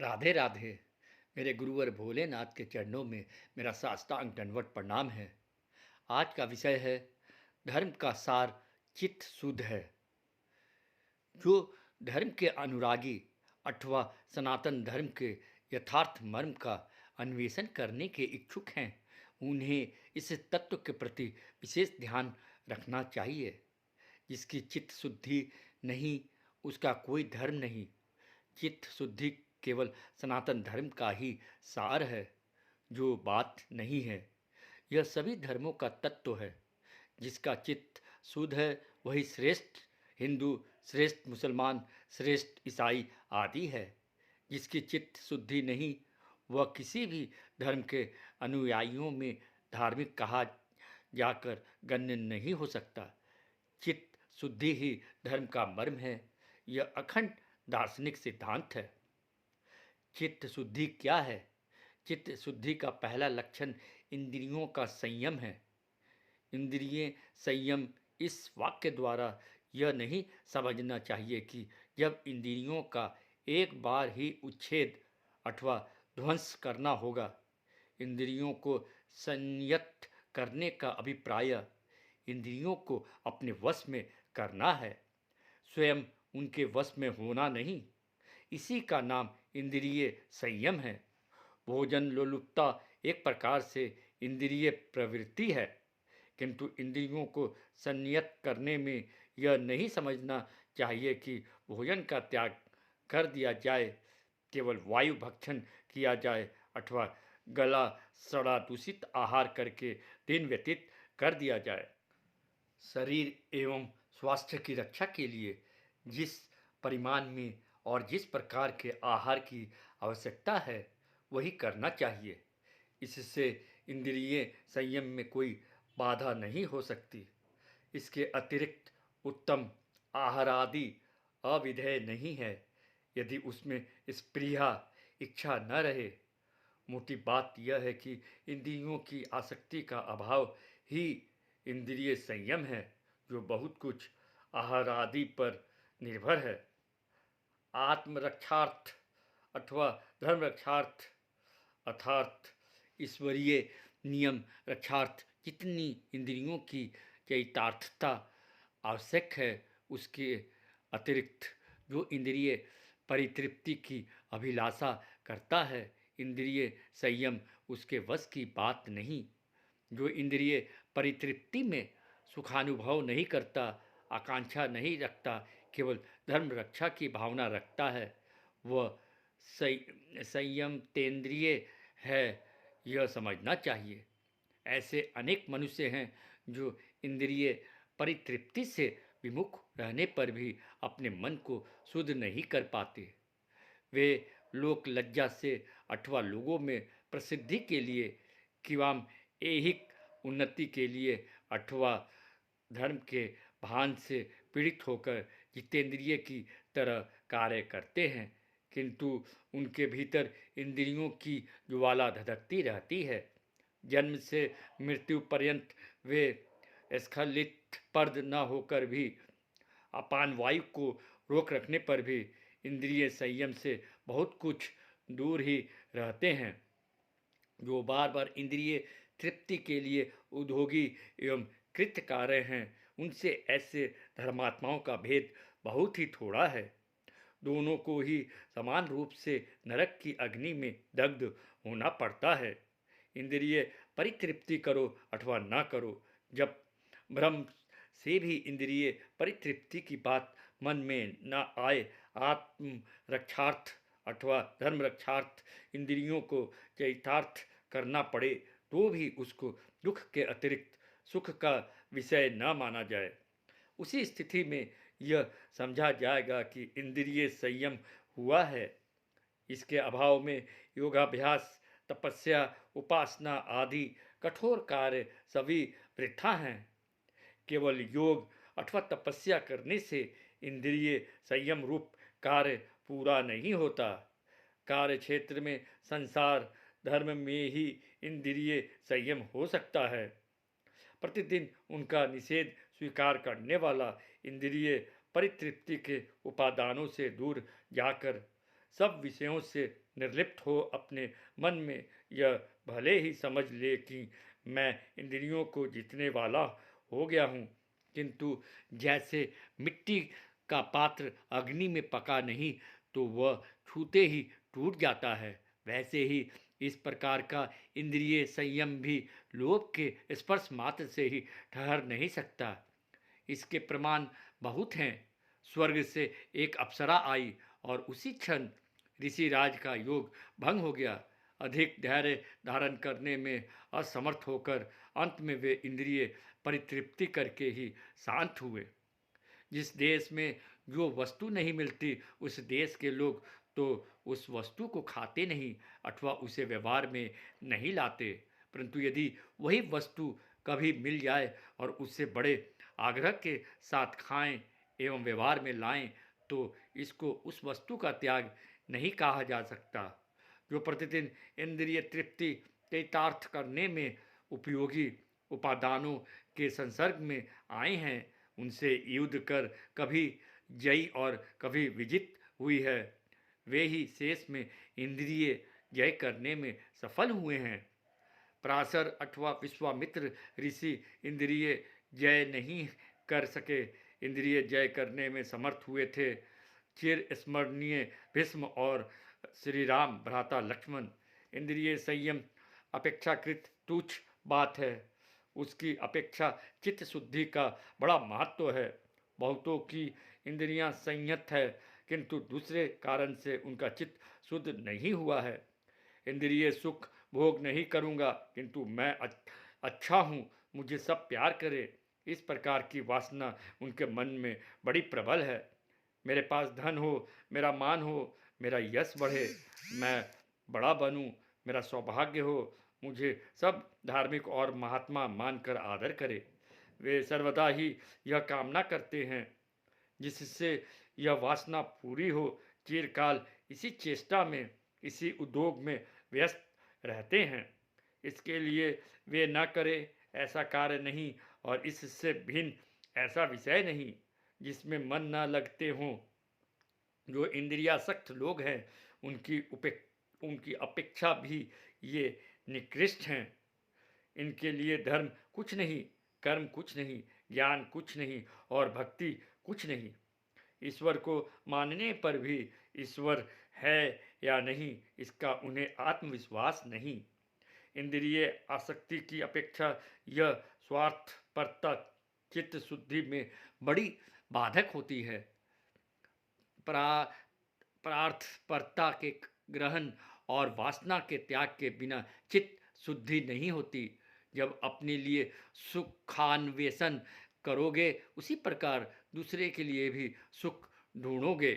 राधे राधे। मेरे गुरुवर भोलेनाथ के चरणों में मेरा साष्टांग दंडवत प्रणाम है। आज का विषय है धर्म का सार चित्त शुद्ध है। जो धर्म के अनुरागी अथवा सनातन धर्म के यथार्थ मर्म का अन्वेषण करने के इच्छुक हैं, उन्हें इस तत्व के प्रति विशेष ध्यान रखना चाहिए। जिसकी चित्त शुद्धि नहीं, उसका कोई धर्म नहीं। चित्त शुद्धि केवल सनातन धर्म का ही सार है, जो बात नहीं है। यह सभी धर्मों का तत्व है। जिसका चित्त शुद्ध है वही श्रेष्ठ हिंदू, श्रेष्ठ मुसलमान, श्रेष्ठ ईसाई आदि है। जिसकी चित्त शुद्धि नहीं, वह किसी भी धर्म के अनुयायियों में धार्मिक कहा जाकर गण्य नहीं हो सकता। चित्त शुद्धि ही धर्म का मर्म है। यह अखंड दार्शनिक सिद्धांत है। चित्त शुद्धि क्या है? चित्त शुद्धि का पहला लक्षण इंद्रियों का संयम है। इंद्रिय संयम इस वाक्य द्वारा यह नहीं समझना चाहिए कि जब इंद्रियों का एक बार ही उच्छेद अथवा ध्वंस करना होगा। इंद्रियों को संयत करने का अभिप्राय इंद्रियों को अपने वश में करना है, स्वयं उनके वश में होना नहीं। इसी का नाम इंद्रिय संयम है। भोजन लोलुपता एक प्रकार से इंद्रिय प्रवृत्ति है, किंतु इंद्रियों को संयत करने में यह नहीं समझना चाहिए कि भोजन का त्याग कर दिया जाए, केवल वायु भक्षण किया जाए अथवा गला सड़ा दूषित आहार करके दिन व्यतीत कर दिया जाए। शरीर एवं स्वास्थ्य की रक्षा के लिए जिस परिमाण में और जिस प्रकार के आहार की आवश्यकता है वही करना चाहिए। इससे इंद्रिय संयम में कोई बाधा नहीं हो सकती। इसके अतिरिक्त उत्तम आहार आदि अविधेय नहीं है, यदि उसमें स्पृहा इच्छा न रहे। मोटी बात यह है कि इंद्रियों की आसक्ति का अभाव ही इंद्रिय संयम है, जो बहुत कुछ आहार आदि पर निर्भर है। आत्मरक्षार्थ अथवा धर्म रक्षार्थ अर्थात ईश्वरीय नियम रक्षार्थ जितनी इंद्रियों की चरितार्थता आवश्यक है, उसके अतिरिक्त जो इंद्रिय परितृप्ति की अभिलाषा करता है, इंद्रिय संयम उसके वश की बात नहीं। जो इंद्रिय परितृप्ति में सुखानुभव नहीं करता, आकांक्षा नहीं रखता, केवल धर्म रक्षा की भावना रखता है, वह संयम तेंद्रिय है, यह समझना चाहिए। ऐसे अनेक मनुष्य हैं जो इंद्रिय परितृप्ति से विमुख रहने पर भी अपने मन को शुद्ध नहीं कर पाते। वे लोक लज्जा से अथवा लोगों में प्रसिद्धि के लिए किवाम ऐहिक उन्नति के लिए अथवा धर्म के भान से पीड़ित होकर जितेंद्रिय की तरह कार्य करते हैं, किंतु उनके भीतर इंद्रियों की ज्वाला धधकती रहती है। जन्म से मृत्यु पर्यंत वे स्खलित पर्द न होकर भी, अपान वायु को रोक रखने पर भी इंद्रिय संयम से बहुत कुछ दूर ही रहते हैं। जो बार बार इंद्रिय तृप्ति के लिए उद्योगी एवं कृत्य कार्य हैं, उनसे ऐसे धर्मात्माओं का भेद बहुत ही थोड़ा है। दोनों को ही समान रूप से नरक की अग्नि में दग्ध होना पड़ता है। इंद्रिय परितृप्ति करो अथवा ना करो, जब ब्रह्म से भी इंद्रिय परितृप्ति की बात मन में न आए, आत्म रक्षार्थ अथवा धर्म रक्षार्थ इंद्रियों को चरितार्थ करना पड़े, तो भी उसको दुख के अतिरिक्त सुख का विषय न माना जाए। उसी स्थिति में यह समझा जाएगा कि इंद्रिय संयम हुआ है। इसके अभाव में योगाभ्यास, तपस्या, उपासना आदि कठोर कार्य सभी वृथा हैं। केवल योग अथवा तपस्या करने से इंद्रिय संयम रूप कार्य पूरा नहीं होता। कार्य क्षेत्र में संसार धर्म में ही इंद्रिय संयम हो सकता है। प्रतिदिन उनका निषेध स्वीकार करने वाला इंद्रिय परितृप्ति के उपादानों से दूर जाकर सब विषयों से निर्लिप्त हो अपने मन में यह भले ही समझ ले कि मैं इंद्रियों को जीतने वाला हो गया हूँ, किंतु जैसे मिट्टी का पात्र अग्नि में पका नहीं तो वह छूते ही टूट जाता है, वैसे ही इस प्रकार का इंद्रिय संयम भी लोभ के स्पर्श मात्र से ही ठहर नहीं सकता। इसके प्रमाण बहुत हैं। स्वर्ग से एक अप्सरा आई और उसी क्षण ऋषिराज का योग भंग हो गया। अधिक धैर्य धारण करने में असमर्थ होकर अंत में वे इंद्रिय परितृप्ति करके ही शांत हुए। जिस देश में जो वस्तु नहीं मिलती उस देश के लोग तो उस वस्तु को खाते नहीं अथवा उसे व्यवहार में नहीं लाते, परंतु यदि वही वस्तु कभी मिल जाए और उससे बड़े आग्रह के साथ खाएं एवं व्यवहार में लाएं तो इसको उस वस्तु का त्याग नहीं कहा जा सकता। जो प्रतिदिन इंद्रिय तृप्ति चरितार्थ करने में उपयोगी उपादानों के संसर्ग में आए हैं उनसे युद्ध कर कभी जयी और कभी विजित हुई है, वे ही शेष में इंद्रिय जय करने में सफल हुए हैं। पराशर अथवा विश्वामित्र ऋषि इंद्रिय जय नहीं कर सके, इंद्रिय जय करने में समर्थ हुए थे। चिर स्मरणीय भीष्म और श्री राम भ्राता लक्ष्मण। इंद्रिय संयम अपेक्षाकृत तुच्छ बात है, उसकी अपेक्षा चित्त शुद्धि का बड़ा महत्व है। बहुतों की इंद्रियां संयत है किंतु दूसरे कारण से उनका चित्त शुद्ध नहीं हुआ है। इंद्रिय सुख भोग नहीं करूँगा किंतु मैं अच्छा हूँ, मुझे सब प्यार करे, इस प्रकार की वासना उनके मन में बड़ी प्रबल है। मेरे पास धन हो, मेरा मान हो, मेरा यश बढ़े, मैं बड़ा बनूं, मेरा सौभाग्य हो, मुझे सब धार्मिक और महात्मा मानकर आदर करे। वे सर्वदा ही यह कामना करते हैं जिससे यह वासना पूरी हो, चिरकाल इसी चेष्टा में, इसी उद्योग में व्यस्त रहते हैं। इसके लिए वे न करें ऐसा कार्य नहीं और इससे भिन्न ऐसा विषय नहीं जिसमें मन न लगते हों। जो इंद्रियासक्त लोग हैं उनकी अपेक्षा भी ये निकृष्ट हैं। इनके लिए धर्म कुछ नहीं, कर्म कुछ नहीं, ज्ञान कुछ नहीं और भक्ति कुछ नहीं। ईश्वर को मानने पर भी ईश्वर है या नहीं इसका उन्हें आत्मविश्वास नहीं। इंद्रिय आसक्ति की अपेक्षा यह स्वार्थपरता चित्त शुद्धि में बड़ी बाधक होती है। प्रार्थपरता के ग्रहण और वासना के त्याग के बिना चित्त शुद्धि नहीं होती। जब अपने लिए सुखान्वेषण करोगे उसी प्रकार दूसरे के लिए भी सुख ढूंढोगे।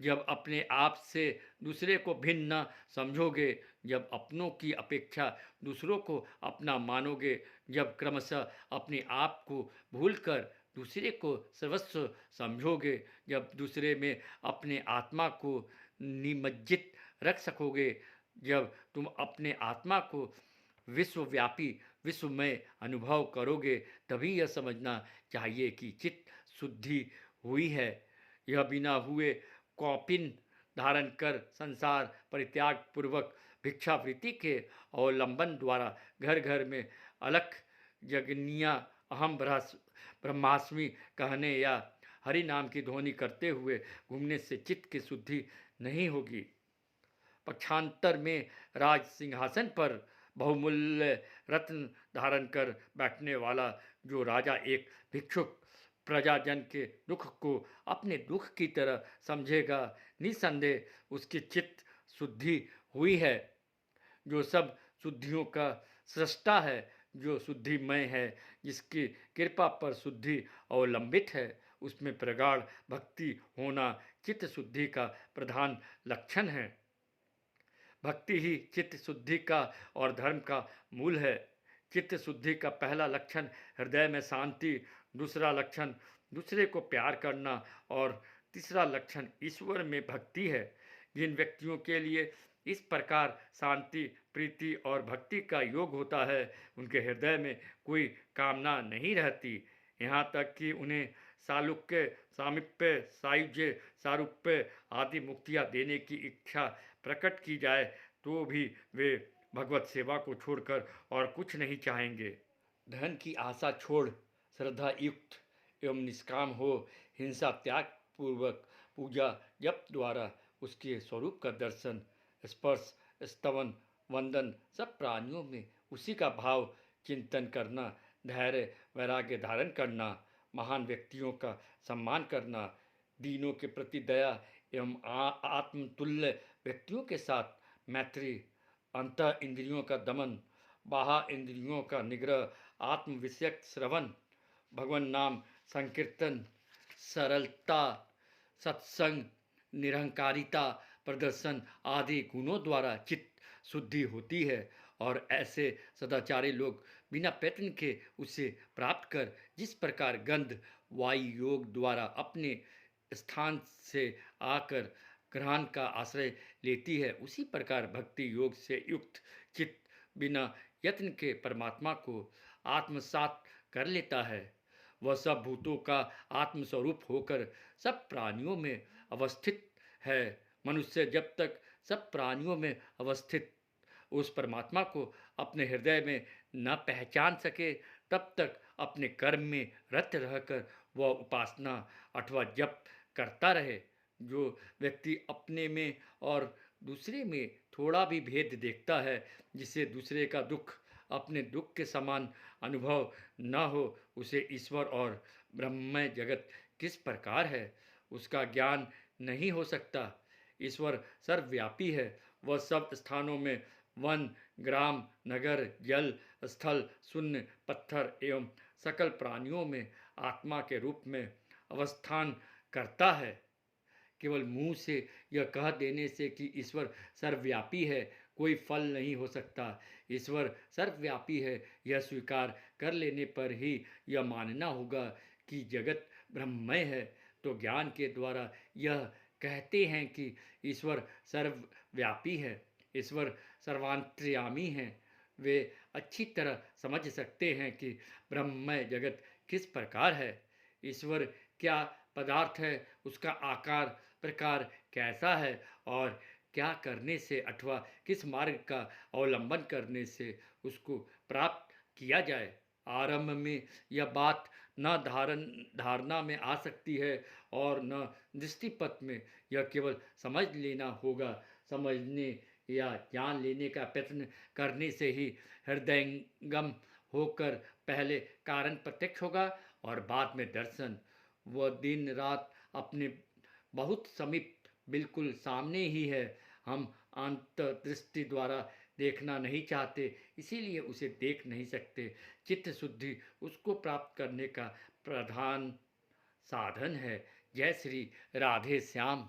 जब अपने आप से दूसरे को भिन्न न समझोगे, जब अपनों की अपेक्षा दूसरों को अपना मानोगे, जब क्रमशः अपने आप को भूलकर दूसरे को सर्वस्व समझोगे, जब दूसरे में अपने आत्मा को निमज्जित रख सकोगे, जब तुम अपने आत्मा को विश्वव्यापी विश्वमय अनुभव करोगे, तभी यह समझना चाहिए कि चित्त शुद्धि हुई है। यह बिना हुए कौपिन धारण कर संसार परित्याग पूर्वक भिक्षावृत्ति के अवलंबन द्वारा घर घर में अलख जगनिया अहम ब्रह्मास्मि कहने या हरि नाम की ध्वनि करते हुए घूमने से चित्त की शुद्धि नहीं होगी। पक्षांतर में राज सिंहासन पर बहुमूल्य रत्न धारण कर बैठने वाला जो राजा एक भिक्षुक प्रजाजन के दुख को अपने दुख की तरह समझेगा, निसंदेह उसकी चित्त शुद्धि हुई है। जो सब शुद्धियों का सृष्टा है, जो शुद्धिमय है, जिसकी कृपा पर शुद्धि अवलंबित है, उसमें प्रगाढ़ भक्ति होना चित्त शुद्धि का प्रधान लक्षण है। भक्ति ही चित्त शुद्धि का और धर्म का मूल है। चित्त शुद्धि का पहला लक्षण हृदय में शांति, दूसरा लक्षण दूसरे को प्यार करना और तीसरा लक्षण ईश्वर में भक्ति है। जिन व्यक्तियों के लिए इस प्रकार शांति, प्रीति और भक्ति का योग होता है, उनके हृदय में कोई कामना नहीं रहती। यहाँ तक कि उन्हें सालुक्य, सामीप्य, सायुज्य, सारूप्य आदि मुक्तियाँ देने की इच्छा प्रकट की जाए तो भी वे भगवत सेवा को छोड़कर और कुछ नहीं चाहेंगे। धन की आशा छोड़ श्रद्धा युक्त एवं निष्काम हो, हिंसा त्याग पूर्वक पूजा जप द्वारा उसके स्वरूप का दर्शन, स्पर्श, स्तवन, वंदन, सब प्राणियों में उसी का भाव चिंतन करना, धैर्य वैराग्य धारण करना, महान व्यक्तियों का सम्मान करना, दीनों के प्रति दया एवं आत्मतुल्य व्यक्तियों के साथ मैत्री, अंतः इंद्रियों का दमन, बाह्य इंद्रियों का निग्रह, आत्म विषयक श्रवण, भगवान नाम संकीर्तन, सरलता, सत्संग, निरहंकारिता प्रदर्शन आदि गुणों द्वारा चित्त शुद्धि होती है और ऐसे सदाचारी लोग बिना प्रयत्न के उसे प्राप्त कर जिस प्रकार गंध वायु योग द्वारा अपने स्थान से आकर ग्रहण का आश्रय लेती है, उसी प्रकार भक्ति योग से युक्त चित्त बिना यत्न के परमात्मा को आत्मसात कर लेता है। वह सब भूतों का आत्मस्वरूप होकर सब प्राणियों में अवस्थित है। मनुष्य जब तक सब प्राणियों में अवस्थित उस परमात्मा को अपने हृदय में न पहचान सके तब तक अपने कर्म में रत रहकर वह उपासना अथवा जप करता रहे। जो व्यक्ति अपने में और दूसरे में थोड़ा भी भेद देखता है, जिसे दूसरे का दुख अपने दुख के समान अनुभव न हो, उसे ईश्वर और ब्रह्ममय जगत किस प्रकार है उसका ज्ञान नहीं हो सकता। ईश्वर सर्वव्यापी है, वह सब स्थानों में वन, ग्राम, नगर, जल, स्थल, शून्य, पत्थर एवं सकल प्राणियों में आत्मा के रूप में अवस्थान करता है। केवल मुंह से यह कह देने से कि ईश्वर सर्वव्यापी है कोई फल नहीं हो सकता। ईश्वर सर्वव्यापी है यह स्वीकार कर लेने पर ही यह मानना होगा कि जगत ब्रह्ममय है। तो ज्ञान के द्वारा यह कहते हैं कि ईश्वर सर्वव्यापी है, ईश्वर सर्वांतर्यामी है, वे अच्छी तरह समझ सकते हैं कि ब्रह्ममय जगत किस प्रकार है, ईश्वर क्या पदार्थ है, उसका आकार प्रकार कैसा है और क्या करने से अथवा किस मार्ग का अवलंबन करने से उसको प्राप्त किया जाए। आरंभ में यह बात न धारणा में आ सकती है और न दृष्टिपथ में, यह केवल समझ लेना होगा। समझने या जान लेने का प्रयत्न करने से ही हृदयंगम होकर पहले कारण प्रत्यक्ष होगा और बाद में दर्शन। वह दिन रात अपने बहुत समीप बिल्कुल सामने ही है। हम अंतर्दृष्टि द्वारा देखना नहीं चाहते, इसीलिए उसे देख नहीं सकते। चित्त शुद्धि उसको प्राप्त करने का प्रधान साधन है। जय श्री राधे श्याम।